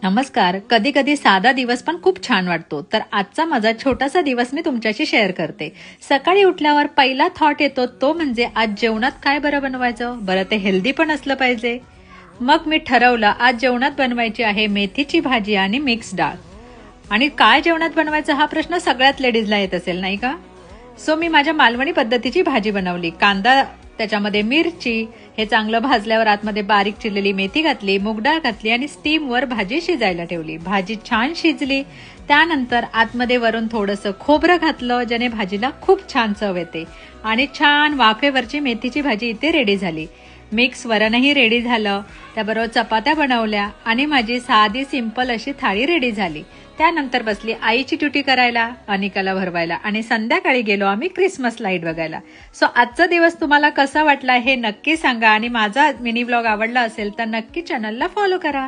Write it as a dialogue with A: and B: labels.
A: नमस्कार. कधी कधी साधा दिवस पण खूप छान वाटतो. तर आजचा माझा छोटासा दिवस मी तुमच्याशी शेअर करते. सकाळी उठल्यावर पहिला थॉट येतो तो म्हणजे आज जेवणात काय बरं बनवायचं, बरं ते हेल्दी पण असलं पाहिजे. मग मी ठरवलं आज जेवणात बनवायची आहे मेथीची भाजी आणि मिक्स डाळ. आणि काय जेवणात बनवायचं हा प्रश्न सगळ्यात लेडीजला येत असेल नाही का. सो मी माझ्या मालवणी पद्धतीची भाजी बनवली. कांदा, त्याच्यामध्ये मिरची, हे चांगलं भाजल्यावर आतमध्ये बारीक चिरलेली मेथी घातली, मूग डाळ घातली आणि स्टीमवर भाजी शिजायला ठेवली. भाजी छान शिजली. त्यानंतर आतमध्ये वरून थोडंसं खोबरं घातलं, ज्याने भाजीला खूप छान चव येते. आणि छान वाफेवरची मेथीची भाजी इथे रेडी झाली. मिक्स वरणही रेडी झालं. त्याबरोबर चपात्या बनवल्या आणि माझी साधी सिंपल अशी थाळी रेडी झाली. त्यानंतर बसली आईची ड्युटी करायला, अनिकाला भरवायला आणि संध्याकाळी गेलो आम्ही क्रिसमस लाईट बघायला. सो आजचा दिवस तुम्हाला कसा वाटला हे नक्की सांगा आणि माझा मिनी व्लॉग आवडला असेल तर नक्की चॅनलला फॉलो करा.